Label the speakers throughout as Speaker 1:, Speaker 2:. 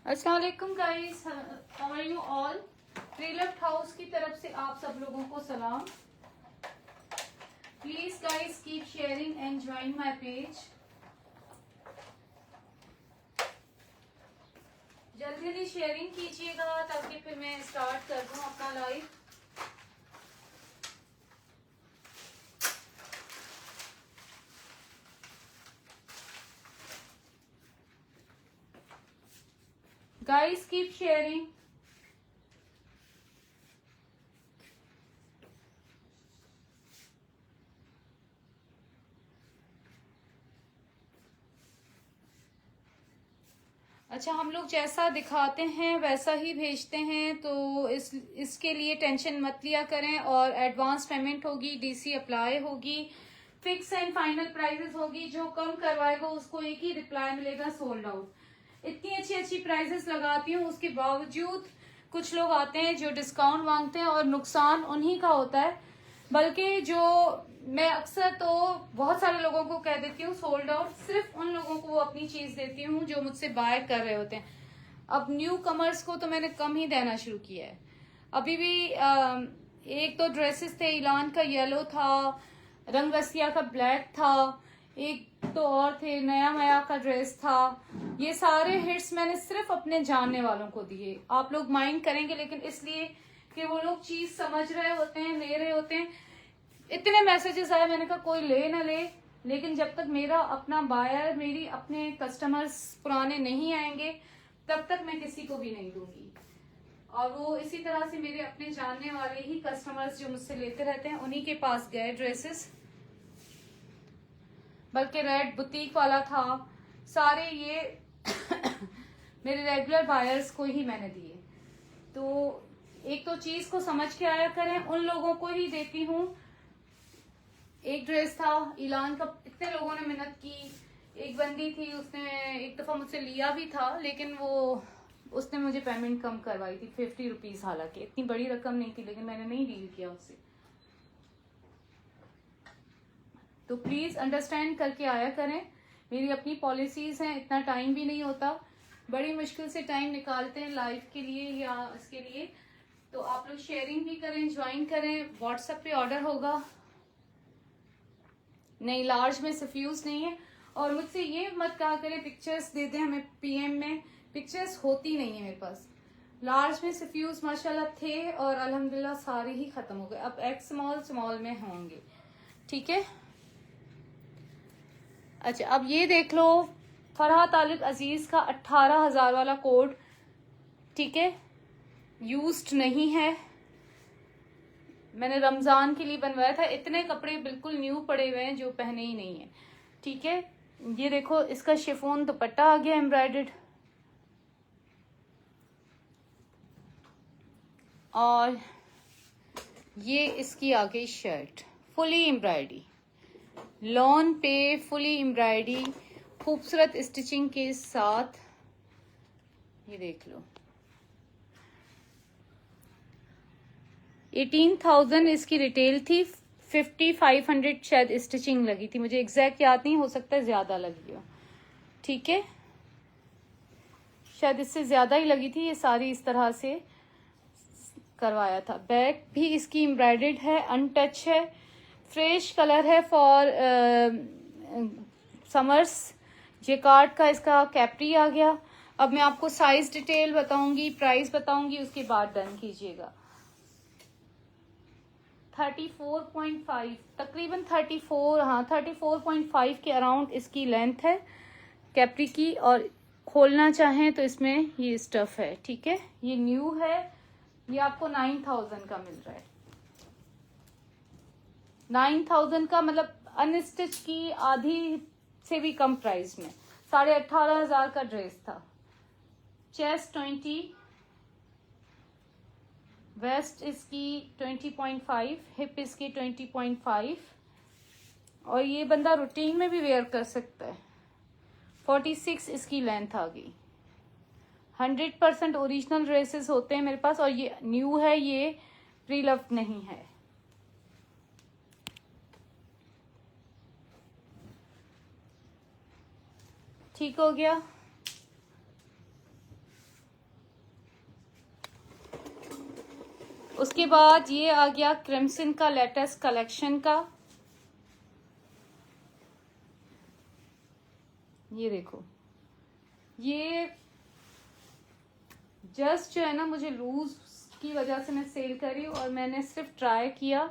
Speaker 1: अस्सलाम वालेकुम guys, how are you all. Preleft house की तरफ से आप सब लोगों को सलाम। Please guys keep sharing and join my page. जल्दी जल्दी शेयरिंग कीजिएगा ताकि फिर मैं स्टार्ट कर दूं अपना लाइव। Guys keep sharing. अच्छा, हम लोग जैसा दिखाते हैं वैसा ही भेजते हैं, तो इसके लिए टेंशन मत लिया करें। और एडवांस पेमेंट होगी, डीसी अप्लाई होगी, फिक्स एंड फाइनल प्राइसेस होगी। जो कम करवाएगा उसको एक ही रिप्लाई मिलेगा, सोल्ड आउट। इतनी अच्छी अच्छी प्राइसेस लगाती हूँ, उसके बावजूद कुछ लोग आते हैं जो डिस्काउंट मांगते हैं और नुकसान उन्हीं का होता है। बल्कि जो मैं अक्सर तो बहुत सारे लोगों को कह देती हूँ सोल्ड आउट, सिर्फ उन लोगों को अपनी चीज देती हूँ जो मुझसे बाय कर रहे होते हैं। अब न्यू कमर्स को तो मैंने कम ही देना शुरू किया है। अभी भी एक दो ड्रेसेस थे, इलान का येलो था, रंग रसिया का ब्लैक था, एक तो और थे, नया मया का ड्रेस था। ये सारे हिट्स मैंने सिर्फ अपने जानने वालों को दिए। आप लोग माइंड करेंगे लेकिन इसलिए कि वो लोग चीज समझ रहे होते हैं, ले रहे होते हैं। इतने मैसेजेस आए, मैंने कहा कोई ले ना ले, लेकिन जब तक मेरा अपना बायर, मेरी अपने कस्टमर्स पुराने नहीं आएंगे तब तक मैं किसी को भी नहीं दूंगी। और वो इसी तरह से मेरे अपने जानने वाले ही कस्टमर्स जो मुझसे लेते रहते हैं उन्हीं के पास गए ड्रेसेस। बल्कि रेड बुटीक वाला था, सारे ये मेरे रेगुलर बायर्स को ही मैंने दिए। तो एक तो चीज को समझ के आया करें, उन लोगों को ही देती हूँ। एक ड्रेस था इलान का, इतने लोगों ने मिन्नत की। एक बंदी थी, उसने एक दफा मुझसे लिया भी था, लेकिन उसने मुझे पेमेंट कम करवाई थी, 50 रुपीज। हालांकि इतनी बड़ी रकम नहीं थी, लेकिन मैंने नहीं डील किया उससे। तो प्लीज अंडरस्टैंड करके आया करें, मेरी अपनी पॉलिसीज हैं, इतना टाइम भी नहीं होता, बड़ी मुश्किल से टाइम निकालते हैं लाइव के लिए या इसके लिए। तो आप लोग शेयरिंग भी करें, ज्वाइन करें। व्हाट्सएप पे ऑर्डर होगा, नहीं लार्ज में सफ्यूज नहीं है। और मुझसे ये मत कहा करें पिक्चर्स दे दें हमें पीएम में, पिक्चर्स होती नहीं है मेरे पास। लार्ज में सफ्यूज माशाल्लाह थे और अल्हम्दुलिल्लाह सारे ही खत्म हो गए। अब एक्स स्मॉल में होंगे, ठीक है। अच्छा, अब ये देख लो, फरहा तालिक अजीज का 18,000 वाला कोड, ठीक है, यूज्ड नहीं है, मैंने रमजान के लिए बनवाया था। इतने कपड़े बिल्कुल न्यू पड़े हुए हैं जो पहने ही नहीं है, ठीक है। ये देखो, इसका शिफॉन दुपट्टा आ गया एम्ब्रॉयडर्ड, और ये इसकी आ गई शर्ट फुली एम्ब्रॉयडरी, लॉन पे फुली एम्ब्रॉयडरी, खूबसूरत स्टिचिंग के साथ। ये देख लो, 18,000 इसकी रिटेल थी, 5,500 शायद स्टिचिंग लगी थी, मुझे एग्जैक्ट याद नहीं, हो सकता है ज्यादा लगी हो, ठीक है, शायद इससे ज्यादा ही लगी थी। ये सारी इस तरह से करवाया था। बैक भी इसकी एम्ब्रॉयडर्ड है, अनटच है, फ्रेश कलर है फॉर समर्स। जेकार्ड का इसका कैप्री आ गया। अब मैं आपको साइज डिटेल बताऊंगी, प्राइस बताऊंगी, उसके बाद डन कीजिएगा। 34.5 तकरीबन 34, हाँ 34.5 के अराउंड इसकी लेंथ है कैप्री की। और खोलना चाहें तो इसमें ये स्टफ है, ठीक है। ये न्यू है, ये आपको 9,000 का मिल रहा है। 9,000 का मतलब अनस्टिच की आधी से भी कम प्राइस में, 18,500 का ड्रेस था। चेस्ट 20, वेस्ट इसकी 20.5, हिप इसकी 20.5, और ये बंदा रूटीन में भी वेयर कर सकता है। 46 इसकी लेंथ आ गई। 100% ओरिजिनल ड्रेसेस होते हैं मेरे पास, और ये न्यू है, ये प्री लव्ड नहीं है। ठीक हो गया। उसके बाद ये आ गया क्रिम्सन का लेटेस्ट कलेक्शन का, ये देखो, ये जस्ट जो है ना मुझे लूज की वजह से मैं सेल कर रही हूँ, और मैंने सिर्फ ट्राई किया,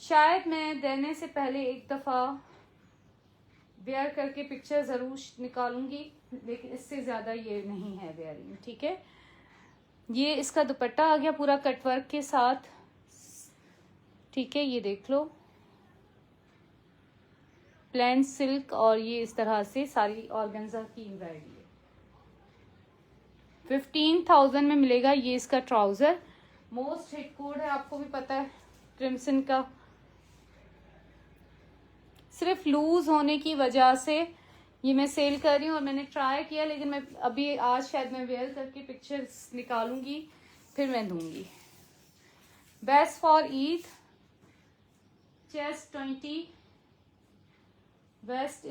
Speaker 1: शायद मैं देने से पहले एक दफ़ा वेयर करके पिक्चर ज़रूर निकालूंगी, लेकिन इससे ज़्यादा ये नहीं है वेयरिंग, ठीक है। ये इसका दुपट्टा आ गया पूरा कटवर्क के साथ, ठीक है, ये देख लो, प्लेन सिल्क, और ये इस तरह से सारी ऑर्गेन्जा की एम्ब्रॉयडरी है। 15,000 में मिलेगा ये इसका ट्राउजर। मोस्ट हिट कोड है, आपको भी पता है क्रिम्सन का। सिर्फ लूज होने की वजह से ये मैं सेल कर रही हूँ, और मैंने ट्राई किया, लेकिन मैं अभी आज शायद मैं वेयर करके पिक्चर्स निकालूंगी, फिर मैं दूंगी। Best for Eid, chest 20, waist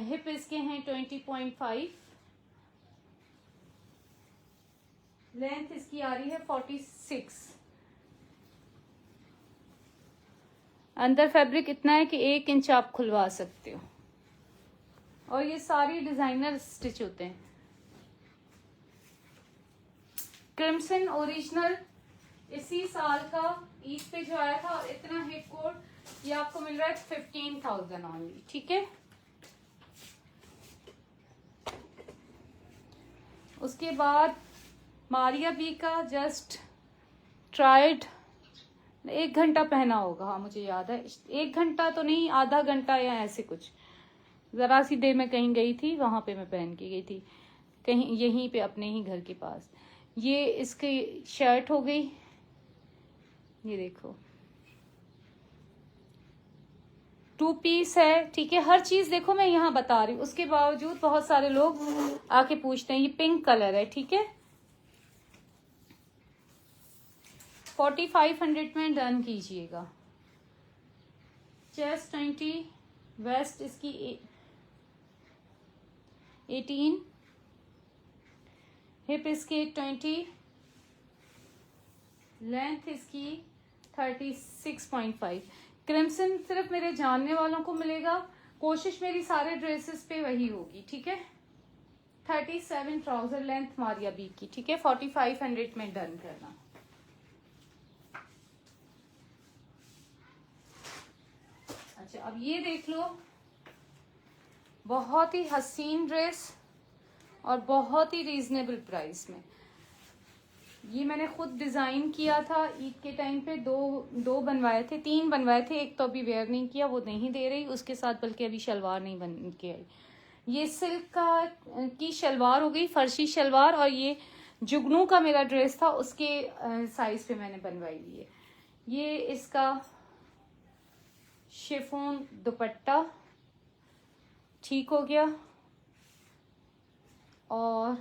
Speaker 1: hip इसके हैं 20.5, लेंथ इसकी आ रही है 46, अंदर फैब्रिक इतना है कि 1 इंच आप खुलवा सकते हो, और ये सारी डिजाइनर स्टिच होते हैं। क्रिम्सन ओरिजिनल इसी साल का ईद पे जो आया था, और इतना हिट कोड, ये आपको मिल रहा है 15,000 ऑनली, ठीक है। उसके बाद मारिया बी का जस्ट ट्राइड, 1 घंटा पहना होगा, हाँ मुझे याद है, 1 घंटा तो नहीं, आधा घंटा या ऐसे कुछ, जरा सी देर में कहीं गई थी, वहां पे मैं पहन के गई थी, कहीं यहीं पे अपने ही घर के पास। ये इसकी शर्ट हो गई, ये देखो 2 पीस है, ठीक है। हर चीज देखो मैं यहाँ बता रही हूँ, उसके बावजूद बहुत सारे लोग आके पूछते हैं। ये पिंक कलर है, ठीक है, 4500 में डन कीजिएगा। चेस्ट 20, वेस्ट इसकी 18, हिप इसके 20, लेंथ इसकी 36.5। क्रिम्सन सिर्फ मेरे जानने वालों को मिलेगा, कोशिश मेरी सारे ड्रेसेस पे वही होगी, ठीक है। 37 ट्राउजर लेंथ मारिया बी की, ठीक है, 4500 में डन करना। अच्छा, अब ये देख लो, बहुत ही हसीन ड्रेस और बहुत ही रीजनेबल प्राइस में। ये मैंने खुद डिजाइन किया था ईद के टाइम पे, दो बनवाए थे, 3 बनवाए थे, एक तो अभी वेयर नहीं किया, वो नहीं दे रही उसके साथ, बल्कि अभी शलवार नहीं बन के आई। ये सिल्क का की शलवार हो गई, फर्शी शलवार, और ये जुगनू का मेरा ड्रेस था, उसके साइज पे मैंने बनवाई हुई है। ये इसका शिफॉन दुपट्टा ठीक हो गया, और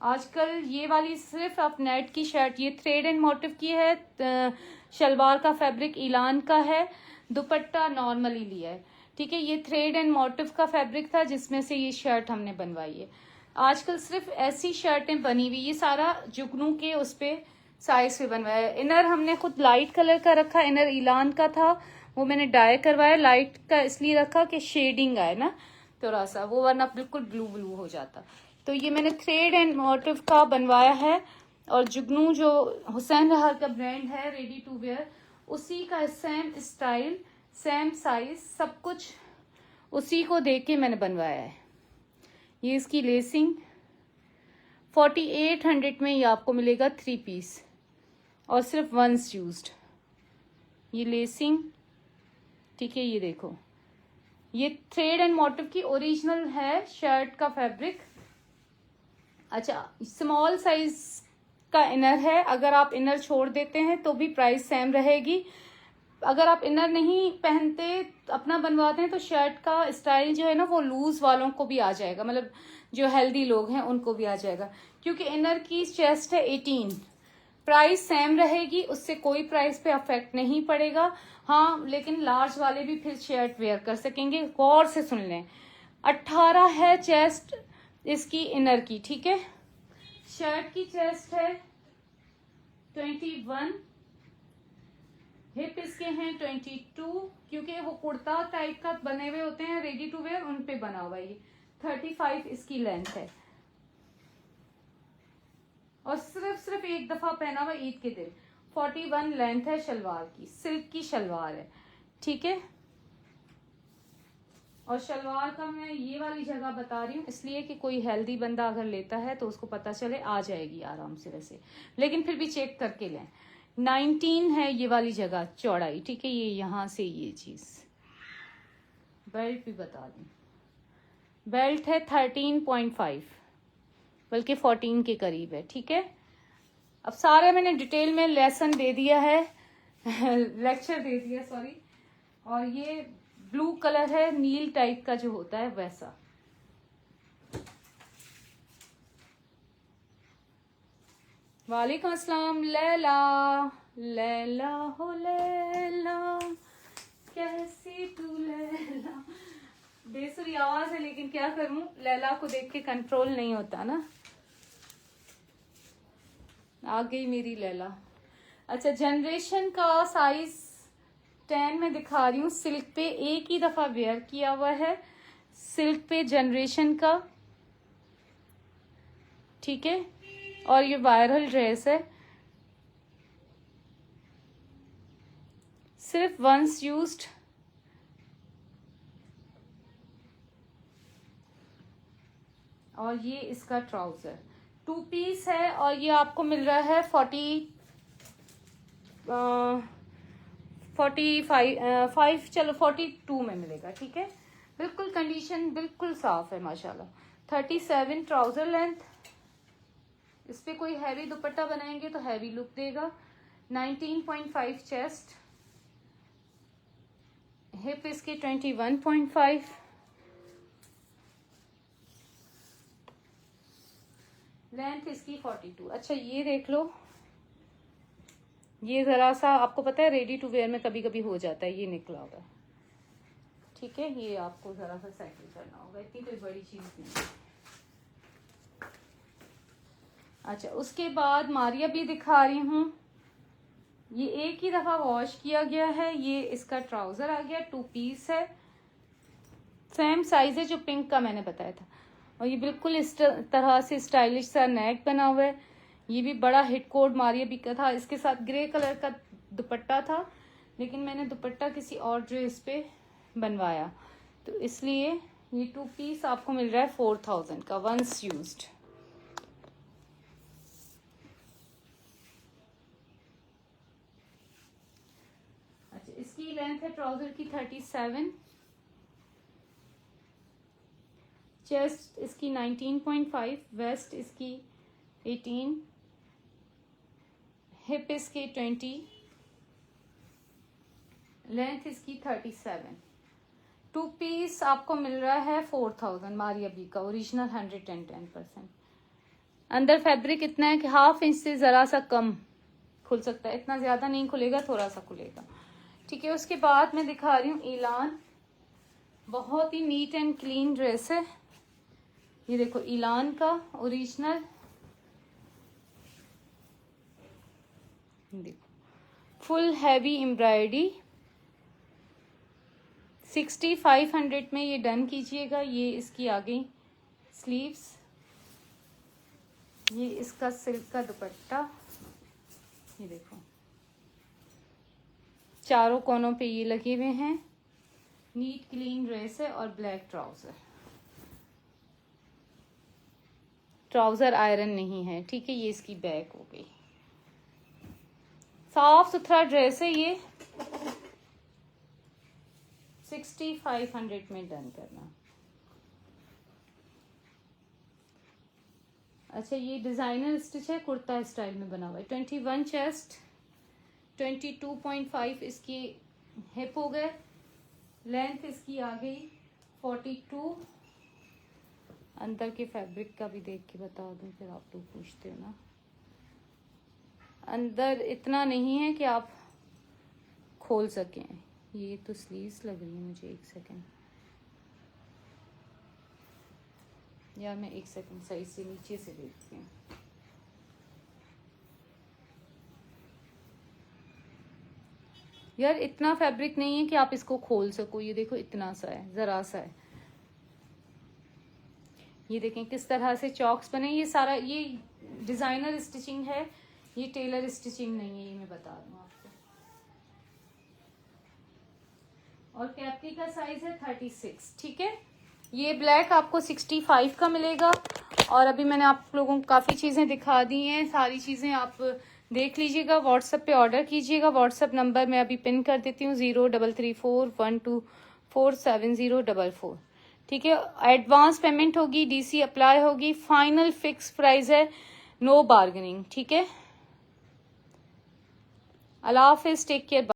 Speaker 1: आजकल ये वाली सिर्फ आप नेट की शर्ट, ये थ्रेड एंड मोटिव की है, शलवार का फैब्रिक इलान का है, दुपट्टा नॉर्मली लिया है, ठीक है। ये थ्रेड एंड मोटिव का फैब्रिक था जिसमें से ये शर्ट हमने बनवाई है। आजकल सिर्फ ऐसी शर्टें बनी हुई, ये सारा जुगनू के उस पे साइज पे बनवाया है। इनर हमने खुद लाइट कलर का रखा, इनर इलान का था, वो मैंने डाई करवाया, लाइट का इसलिए रखा कि शेडिंग आए ना थोड़ा सा, वो वरना बिल्कुल ब्लू ब्लू हो जाता। तो ये मैंने थ्रेड एंड मोटिव का बनवाया है, और जुगनू जो हुसैन रहार का ब्रांड है रेडी टू वेयर, उसी का सेम स्टाइल, सेम साइज, सब कुछ उसी को देख के मैंने बनवाया है। ये इसकी लेसिंग 4800 में ये आपको मिलेगा 3 पीस, और सिर्फ वंस यूज्ड। ये लेसिंग, ठीक है, ये देखो, ये थ्रेड एंड मोटिव की ओरिजिनल है शर्ट का फैब्रिक। अच्छा, स्मॉल साइज का इनर है, अगर आप इनर छोड़ देते हैं तो भी प्राइस सेम रहेगी। अगर आप इनर नहीं पहनते, अपना बनवाते हैं, तो शर्ट का स्टाइल जो है ना वो लूज वालों को भी आ जाएगा, मतलब जो हेल्दी लोग हैं उनको भी आ जाएगा, क्योंकि इनर की चेस्ट है 18, प्राइस सेम रहेगी, उससे कोई प्राइस पे अफेक्ट नहीं पड़ेगा। हाँ, लेकिन लार्ज वाले भी फिर शर्ट वेयर कर सकेंगे। गौर से सुन लें, 18 है चेस्ट इसकी इनर की, ठीक है। शर्ट की चेस्ट है 21, हिप इसके हैं 22, क्योंकि वो कुर्ता टाइप का बने हुए होते हैं रेडी टू वेयर, उन पे बना हुआ है ये। 35 इसकी लेंथ है और सिर्फ एक दफा पहना हुआ ईद के दिन। 41 लेंथ है शलवार की, सिल्क की शलवार है, ठीक है। और शलवार का मैं ये वाली जगह बता रही हूँ इसलिए कि कोई हेल्दी बंदा अगर लेता है तो उसको पता चले, आ जाएगी आराम से वैसे, लेकिन फिर भी चेक करके लें। 19 है ये वाली जगह चौड़ाई, ठीक है। ये यहाँ से ये चीज, बेल्ट भी बता दूं, बेल्ट है 13.5, बल्कि 14 के करीब है, ठीक है। अब सारे मैंने डिटेल में लेसन दे दिया है लेक्चर दे दिया, सॉरी। और ये ब्लू कलर है, नील टाइप का जो होता है वैसा। वालेकुम अस्सलाम। लैला, लैला हो लैला, कैसी तू लैला। बेसुरी आवाज है लेकिन क्या करूं, लैला को देख के कंट्रोल नहीं होता ना। आ गई मेरी लैला। अच्छा, जनरेशन का साइज 10 में दिखा रही हूँ। सिल्क पे एक ही दफा वेयर किया हुआ है, सिल्क पे जनरेशन का, ठीक है। और ये वायरल ड्रेस है, सिर्फ वंस यूज्ड। और ये इसका ट्राउजर 2 पीस है और ये आपको मिल रहा है 45 चलो 42 में मिलेगा, ठीक है। बिल्कुल कंडीशन बिल्कुल साफ है माशाल्लाह। 37 ट्राउजर लेंथ, इस पे कोई हैवी दुपट्टा बनाएंगे तो हैवी लुक देगा। 19.5 चेस्ट, हिप इसकी 21.5, लेंथ इसकी 42। अच्छा ये देख लो, ये जरा सा आपको पता है रेडी टू वेयर में कभी कभी हो जाता है, ये निकला होगा, ठीक है। ये आपको जरा सा सेटल करना होगा, इतनी कोई बड़ी चीज नहीं। अच्छा, उसके बाद मारिया भी दिखा रही हूँ। ये एक ही दफा वॉश किया गया है। ये इसका ट्राउजर आ गया, 2 पीस है, सेम साइज है जो पिंक का मैंने बताया था। और ये बिल्कुल इस तरह से स्टाइलिश सा नेक बना हुआ है। ये भी बड़ा हिट कोड मारिया भी का था। इसके साथ ग्रे कलर का दुपट्टा था, लेकिन मैंने दुपट्टा किसी और ड्रेस पे बनवाया, तो इसलिए ये 2 पीस आपको मिल रहा है 4000 का, वंस यूज्ड। अच्छा, इसकी लेंथ है ट्राउजर की 37, चेस्ट इसकी 19.5, वेस्ट इसकी 18, हिप इसकी 20, लेंथ इसकी 37। 2 पीस आपको मिल रहा है 4000 मारिया बी का, ओरिजिनल 110%। अंदर फैब्रिक इतना है कि 1/2 इंच से जरा सा कम खुल सकता है, इतना ज्यादा नहीं खुलेगा, थोड़ा सा खुलेगा, ठीक है। उसके बाद मैं दिखा रही हूँ ईलान, बहुत ही नीट एंड क्लीन ड्रेस है। ये देखो ईलान का ओरिजिनल, देखो फुल हैवी एम्ब्रॉयडरी। 6500 में ये डन कीजिएगा। ये इसकी आ गई स्लीव्स, ये इसका सिल्क का दुपट्टा, ये देखो चारों कोनों पे ये लगे हुए हैं। नीट क्लीन ड्रेस है और ब्लैक ट्राउजर, ट्राउजर आयरन नहीं है, ठीक है। ये इसकी बैक हो गई, साफ सुथरा ड्रेस है ये। 6500 में डन करना। अच्छा, ये डिजाइनर स्टिच है, कुर्ता स्टाइल में बना हुआ है। 21 चेस्ट, 22.5 इसकी हिप हो गए, लेंथ इसकी आ गई 42। अंदर के फैब्रिक का भी देख के बता दूं, फिर आप लोग पूछते हो ना। अंदर इतना नहीं है कि आप खोल सकें। ये तो स्लीव्स लग रही है मुझे, एक सेकेंड यार, मैं एक सेकेंड सही से नीचे से देखती हूँ। यार इतना फैब्रिक नहीं है कि आप इसको खोल सको, ये देखो इतना सा है, जरा सा है। ये देखें किस तरह से चॉक्स बने, ये सारा ये डिजाइनर स्टिचिंग है, ये टेलर स्टिचिंग नहीं है, ये मैं बता दूं आपको। और कैप्री का साइज है 36, ठीक है। ये ब्लैक आपको 65 का मिलेगा। और अभी मैंने आप लोगों को काफ़ी चीज़ें दिखा दी हैं, सारी चीज़ें आप देख लीजिएगा, व्हाट्सएप पे ऑर्डर कीजिएगा। व्हाट्सएप नंबर मैं अभी पिन कर देती हूँ 033412470044, ठीक है। एडवांस पेमेंट होगी, DC अप्लाई होगी, फाइनल फिक्स प्राइस है, नो बार्गेनिंग, ठीक है। अल्लाह हाफिज, टेक केयर।